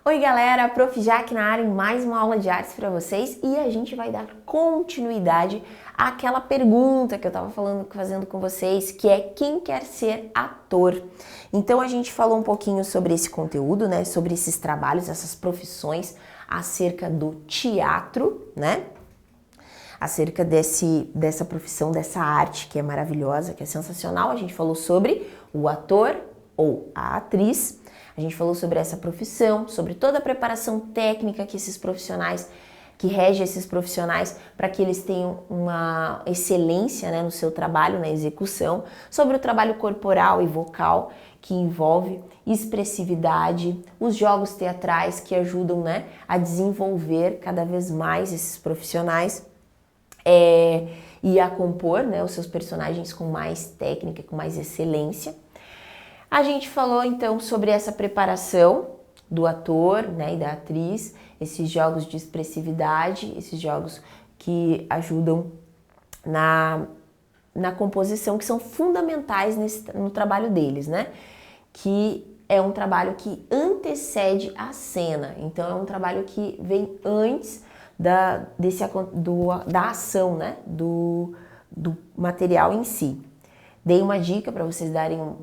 Oi galera, Prof. Jaque na área em mais uma aula de artes para vocês e a gente vai dar continuidade àquela pergunta que eu estava fazendo com vocês, que é quem quer ser ator? Então a gente falou um pouquinho sobre esse conteúdo, né, sobre esses trabalhos, essas profissões acerca do teatro, né? Acerca dessa profissão, dessa arte que é maravilhosa, que é sensacional. A gente falou sobre o ator ou a atriz. A gente falou sobre essa profissão, sobre toda a preparação técnica que esses profissionais, que rege esses profissionais para que eles tenham uma excelência, né, no seu trabalho, na execução, sobre o trabalho corporal e vocal que envolve expressividade, os jogos teatrais que ajudam, né, a desenvolver cada vez mais esses profissionais e a compor, né, os seus personagens com mais técnica, com mais excelência. A gente falou então sobre essa preparação do ator, né, e da atriz, esses jogos de expressividade, esses jogos que ajudam na composição, que são fundamentais no trabalho deles, né? Que é um trabalho que antecede a cena, então é um trabalho que vem antes da ação, né, do material em si. Dei uma dica para vocês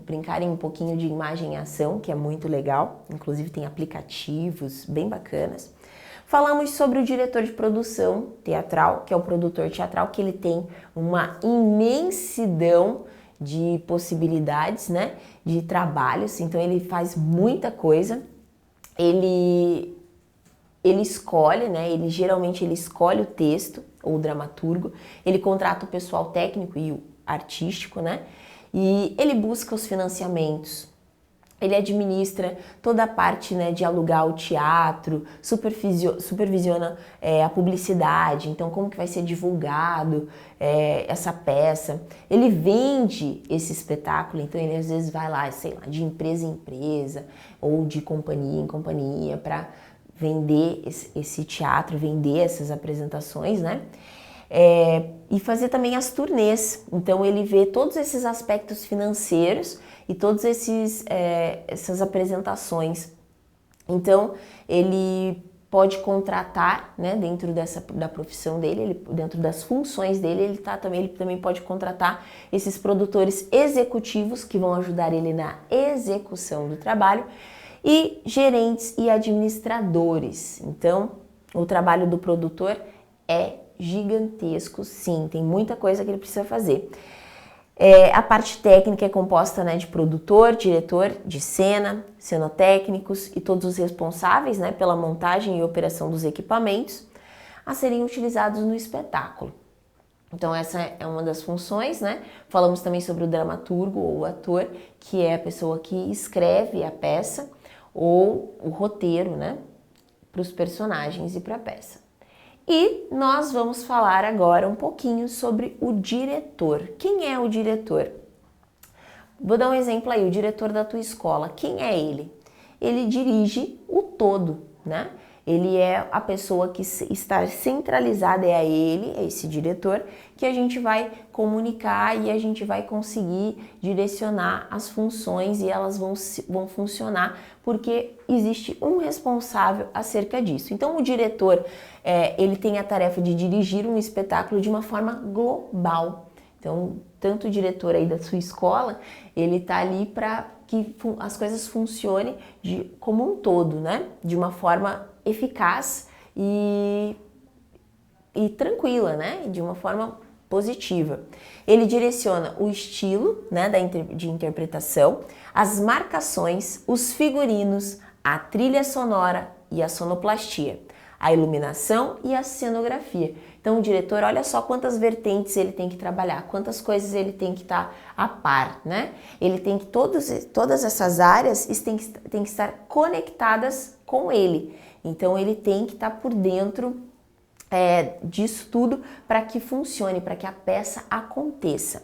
brincarem um pouquinho de imagem e ação, que é muito legal. Inclusive tem aplicativos bem bacanas. Falamos sobre o diretor de produção teatral, que é o produtor teatral, que ele tem uma imensidão de possibilidades, né, de trabalhos. Então ele faz muita coisa. Ele escolhe, né, geralmente ele escolhe o texto, ou o dramaturgo. Ele contrata o pessoal técnico e o artístico, né? E ele busca os financiamentos, ele administra toda a parte, né, de alugar o teatro, supervisiona a publicidade, então como que vai ser divulgado essa peça. Ele vende esse espetáculo, então ele às vezes vai lá, sei lá, de empresa em empresa ou de companhia em companhia para vender esse teatro, vender essas apresentações, né? E fazer também as turnês. Então ele vê todos esses aspectos financeiros e todas essas apresentações. Então ele pode contratar, né, dentro da profissão dele, dentro das funções dele, ele também pode contratar esses produtores executivos que vão ajudar ele na execução do trabalho e gerentes e administradores. Então o trabalho do produtor é gigantesco, sim, tem muita coisa que ele precisa fazer. A parte técnica é composta, né, de produtor, diretor de cena, cenotécnicos e todos os responsáveis, né, pela montagem e operação dos equipamentos a serem utilizados no espetáculo. Então essa é uma das funções, né? Falamos também sobre o dramaturgo ou o ator, que é a pessoa que escreve a peça ou o roteiro, né, para os personagens e para a peça. E nós vamos falar agora um pouquinho sobre o diretor. Quem é o diretor? Vou dar um exemplo aí, o diretor da tua escola. Quem é ele? Ele dirige o todo, né? Ele é a pessoa que está centralizada, é esse diretor, que a gente vai comunicar e a gente vai conseguir direcionar as funções e elas vão funcionar porque existe um responsável acerca disso. Então o diretor, ele tem a tarefa de dirigir um espetáculo de uma forma global. Então, tanto o diretor aí da sua escola, ele tá ali para que as coisas funcionem como um todo, né? De uma forma eficaz e tranquila, né? De uma forma positiva. Ele direciona o estilo, né, de interpretação, as marcações, os figurinos, a trilha sonora e a sonoplastia, a iluminação e a cenografia. Então o diretor, olha só quantas vertentes ele tem que trabalhar, quantas coisas ele tem que estar a par, né? Ele tem que, todas essas áreas têm que estar conectadas com ele. Então ele tem que estar por dentro disso tudo para que funcione, para que a peça aconteça.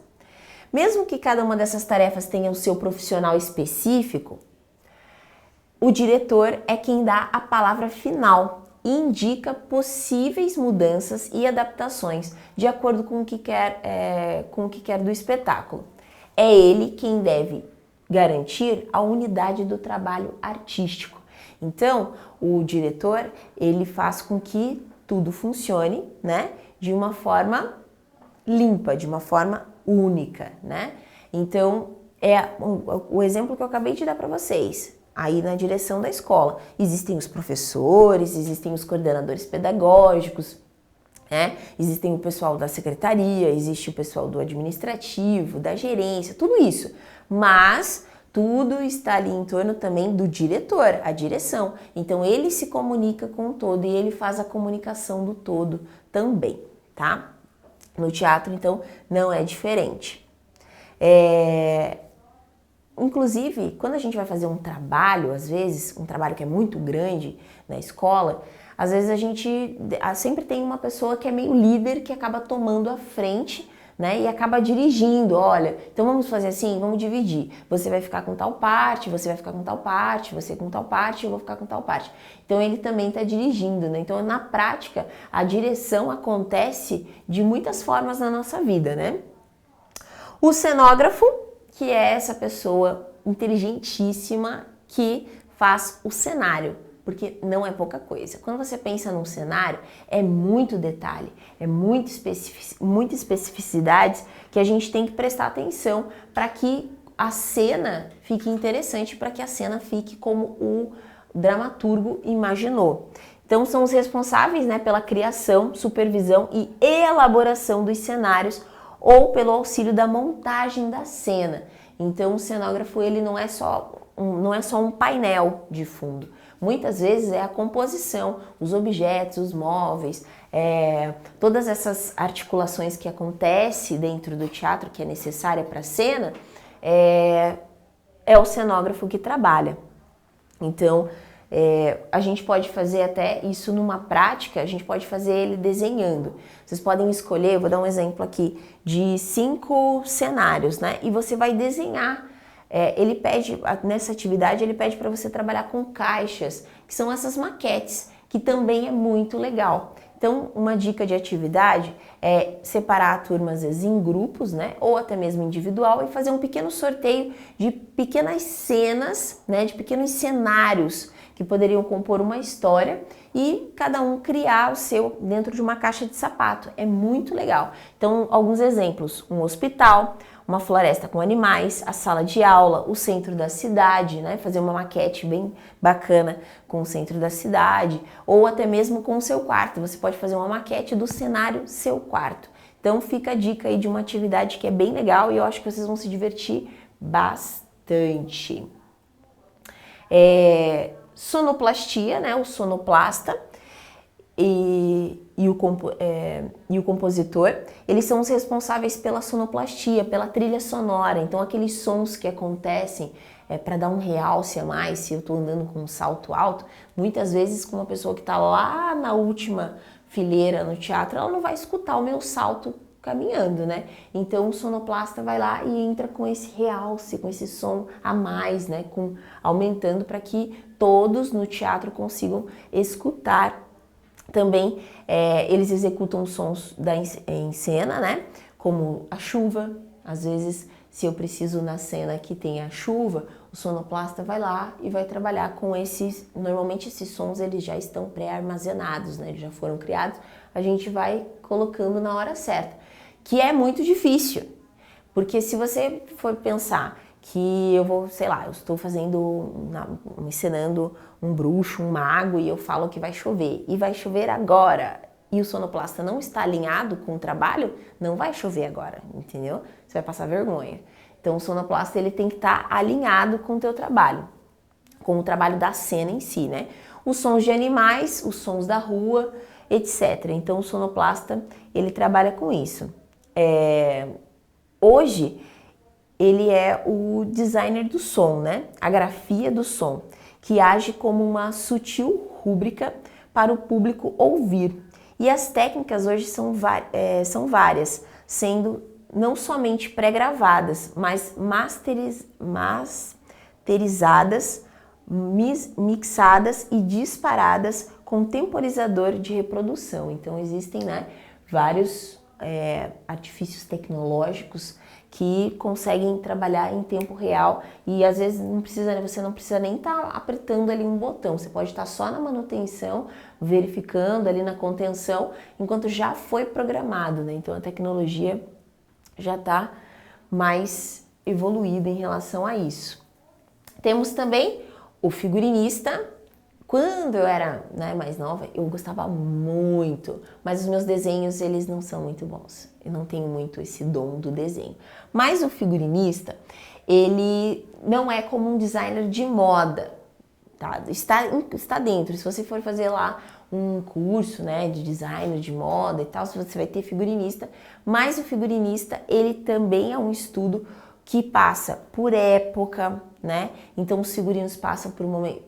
Mesmo que cada uma dessas tarefas tenha o seu profissional específico, o diretor é quem dá a palavra final e indica possíveis mudanças e adaptações de acordo com o que quer do espetáculo. É ele quem deve garantir a unidade do trabalho artístico. Então, o diretor, ele faz com que tudo funcione, né, de uma forma limpa, de uma forma única, né? Então, o exemplo que eu acabei de dar para vocês. Aí na direção da escola existem os professores, existem os coordenadores pedagógicos, né? Existem o pessoal da secretaria, existe o pessoal do administrativo, da gerência, tudo isso. Mas tudo está ali em torno também do diretor, a direção. Então ele se comunica com o todo e ele faz a comunicação do todo também, tá? No teatro, então, não é diferente. Inclusive, quando a gente vai fazer um trabalho, às vezes, um trabalho que é muito grande na escola, às vezes a gente sempre tem uma pessoa que é meio líder, que acaba tomando a frente, né, e acaba dirigindo. Olha, então vamos fazer assim, vamos dividir. Você vai ficar com tal parte, você vai ficar com tal parte, você com tal parte, eu vou ficar com tal parte. Então ele também está dirigindo, né? Então na prática a direção acontece de muitas formas na nossa vida, né? O cenógrafo, que é essa pessoa inteligentíssima que faz o cenário, porque não é pouca coisa. Quando você pensa num cenário, é muito detalhe, é muita especificidades que a gente tem que prestar atenção para que a cena fique interessante, para que a cena fique como o dramaturgo imaginou. Então são os responsáveis, né, pela criação, supervisão e elaboração dos cenários ou pelo auxílio da montagem da cena. Então o cenógrafo ele não é só um painel de fundo. Muitas vezes é a composição, os objetos, os móveis, todas essas articulações que acontecem dentro do teatro, que é necessária para a cena, é o cenógrafo que trabalha. Então, a gente pode fazer até isso numa prática, a gente pode fazer ele desenhando. Vocês podem escolher, vou dar um exemplo aqui, de 5 cenários, né? E você vai desenhar. Ele pede, nessa atividade, ele pede para você trabalhar com caixas, que são essas maquetes, que também é muito legal. Então, uma dica de atividade é separar turmas, às vezes, em grupos, né? Ou até mesmo individual, e fazer um pequeno sorteio de pequenas cenas, né? De pequenos cenários que poderiam compor uma história e cada um criar o seu dentro de uma caixa de sapato. É muito legal. Então, alguns exemplos: um hospital, uma floresta com animais, a sala de aula, o centro da cidade, né? Fazer uma maquete bem bacana com o centro da cidade, ou até mesmo com o seu quarto. Você pode fazer uma maquete do cenário seu quarto. Então fica a dica aí de uma atividade que é bem legal e eu acho que vocês vão se divertir bastante. Sonoplastia, né? O sonoplasta e o compositor, eles são os responsáveis pela sonoplastia, pela trilha sonora. Então aqueles sons que acontecem para dar um realce a mais, se eu estou andando com um salto alto, muitas vezes com uma pessoa que está lá na última fileira no teatro, ela não vai escutar o meu salto caminhando, né? Então o sonoplasta vai lá e entra com esse realce, com esse som a mais, né? Aumentando para que todos no teatro consigam escutar. Também eles executam sons em cena, né? Como a chuva. Às vezes, se eu preciso na cena que tenha chuva, o sonoplasta vai lá e vai trabalhar com esses. Normalmente esses sons eles já estão pré-armazenados, né? Eles já foram criados. A gente vai colocando na hora certa, que é muito difícil, porque se você for pensar que eu vou, sei lá, eu estou encenando um bruxo, um mago, e eu falo que vai chover, e vai chover agora, e o sonoplasta não está alinhado com o trabalho, não vai chover agora, entendeu? Você vai passar vergonha. Então o sonoplasta ele tem que estar alinhado com o teu trabalho, com o trabalho da cena em si, né? Os sons de animais, os sons da rua, etc. Então o sonoplasta ele trabalha com isso. Hoje ele é o designer do som, né? A grafia do som, que age como uma sutil rúbrica para o público ouvir. E as técnicas hoje são várias, sendo não somente pré-gravadas, mas masterizadas, mixadas e disparadas com temporizador de reprodução. Então existem, né, vários artifícios tecnológicos que conseguem trabalhar em tempo real e às vezes você não precisa nem estar apertando ali um botão, você pode estar só na manutenção, verificando ali na contenção, enquanto já foi programado, né? Então a tecnologia já está mais evoluída em relação a isso. Temos também o figurinista. Quando eu era, né, mais nova, eu gostava muito, mas os meus desenhos, eles não são muito bons. Eu não tenho muito esse dom do desenho. Mas o figurinista, ele não é como um designer de moda, tá? Está dentro. Se você for fazer lá um curso, né, de design de moda e tal, você vai ter figurinista, mas o figurinista, ele também é um estudo que passa por época, né? Então os figurinos passam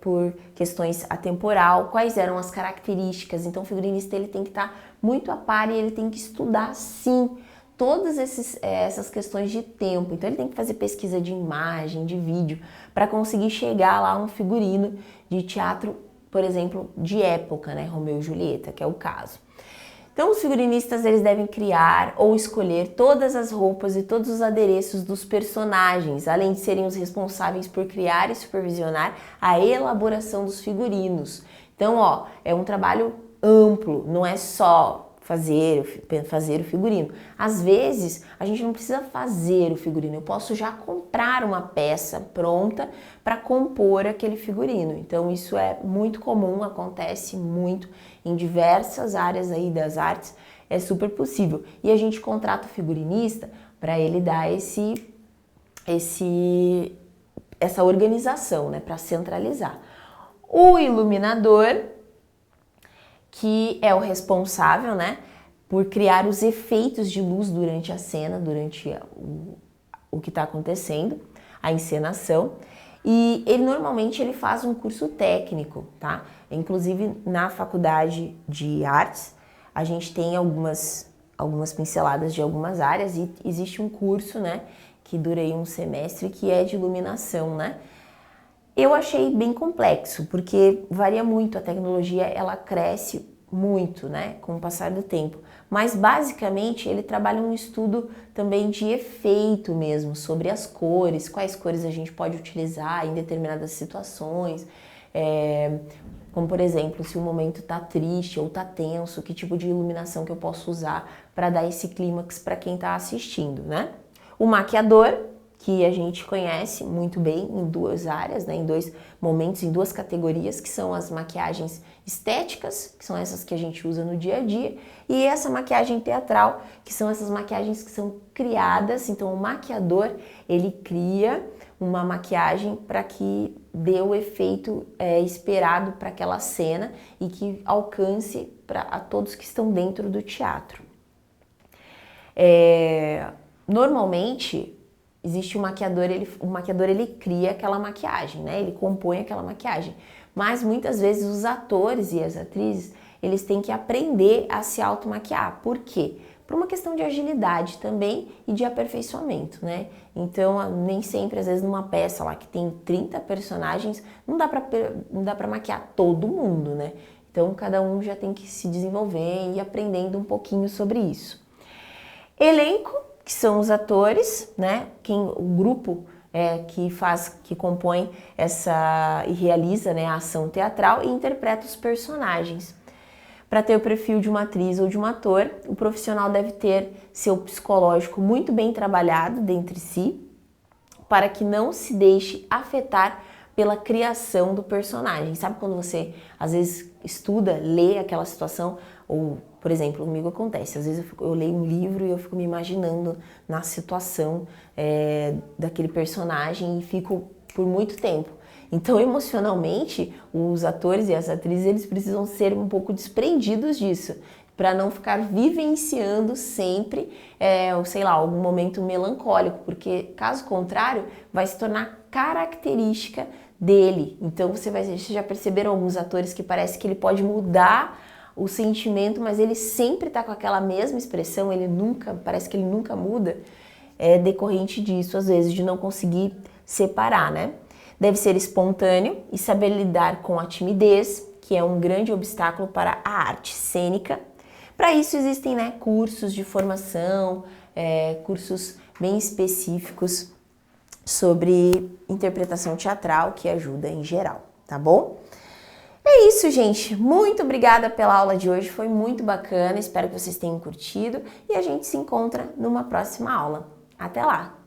por questões atemporal, quais eram as características. Então o figurinista ele tem que estar muito a par e ele tem que estudar sim todas essas questões de tempo. Então ele tem que fazer pesquisa de imagem, de vídeo, para conseguir chegar lá a um figurino de teatro, por exemplo, de época, né? Romeu e Julieta, que é o caso. Então os figurinistas eles devem criar ou escolher todas as roupas e todos os adereços dos personagens, além de serem os responsáveis por criar e supervisionar a elaboração dos figurinos. Então, é um trabalho amplo, não é só fazer o figurino. Às vezes, a gente não precisa fazer o figurino, eu posso já comprar uma peça pronta para compor aquele figurino. Então, isso é muito comum, acontece muito em diversas áreas aí das artes, é super possível. E a gente contrata o figurinista para ele dar essa organização, né, para centralizar. O iluminador, que é o responsável, né, por criar os efeitos de luz durante a cena, durante o que está acontecendo, a encenação. E ele normalmente faz um curso técnico, tá? Inclusive na faculdade de artes, a gente tem algumas pinceladas de algumas áreas e existe um curso, né, que dura aí um semestre, que é de iluminação, né? Eu achei bem complexo, porque varia muito, a tecnologia ela cresce muito, né, com o passar do tempo. Mas basicamente ele trabalha um estudo também de efeito mesmo, sobre as cores, quais cores a gente pode utilizar em determinadas situações, como por exemplo, se o momento está triste ou está tenso, que tipo de iluminação que eu posso usar para dar esse clímax para quem está assistindo, né? O maquiador, que a gente conhece muito bem em duas áreas, né, em dois momentos, em duas categorias, que são as maquiagens estéticas, que são essas que a gente usa no dia a dia, e essa maquiagem teatral, que são essas maquiagens que são criadas. Então o maquiador, ele cria uma maquiagem para que dê o efeito esperado para aquela cena e que alcance a todos que estão dentro do teatro. Normalmente, existe o maquiador ele cria aquela maquiagem, né? Ele compõe aquela maquiagem. Mas muitas vezes os atores e as atrizes, eles têm que aprender a se automaquiar. Por quê? Por uma questão de agilidade também e de aperfeiçoamento, né? Então, nem sempre, às vezes, numa peça lá que tem 30 personagens, não dá pra maquiar todo mundo, né? Então, cada um já tem que se desenvolver e ir aprendendo um pouquinho sobre isso. Elenco, que são os atores, né? O grupo que compõe e realiza, né, a ação teatral e interpreta os personagens. Para ter o perfil de uma atriz ou de um ator, o profissional deve ter seu psicológico muito bem trabalhado dentro de si, para que não se deixe afetar pela criação do personagem. Sabe quando você, às vezes, estuda, lê aquela situação, ou, por exemplo, comigo acontece, às vezes eu leio um livro e eu fico me imaginando na situação daquele personagem e fico por muito tempo. Então, emocionalmente, os atores e as atrizes, eles precisam ser um pouco desprendidos disso, para não ficar vivenciando sempre, algum momento melancólico, porque, caso contrário, vai se tornar característica dele. Então, vocês já perceberam alguns atores que parece que ele pode mudar o sentimento, mas ele sempre está com aquela mesma expressão, parece que ele nunca muda, decorrente disso, às vezes, de não conseguir separar, né? Deve ser espontâneo e saber lidar com a timidez, que é um grande obstáculo para a arte cênica, Para isso existem, né, cursos de formação, cursos bem específicos sobre interpretação teatral que ajuda em geral, tá bom? É isso, gente. Muito obrigada pela aula de hoje, foi muito bacana, espero que vocês tenham curtido e a gente se encontra numa próxima aula. Até lá!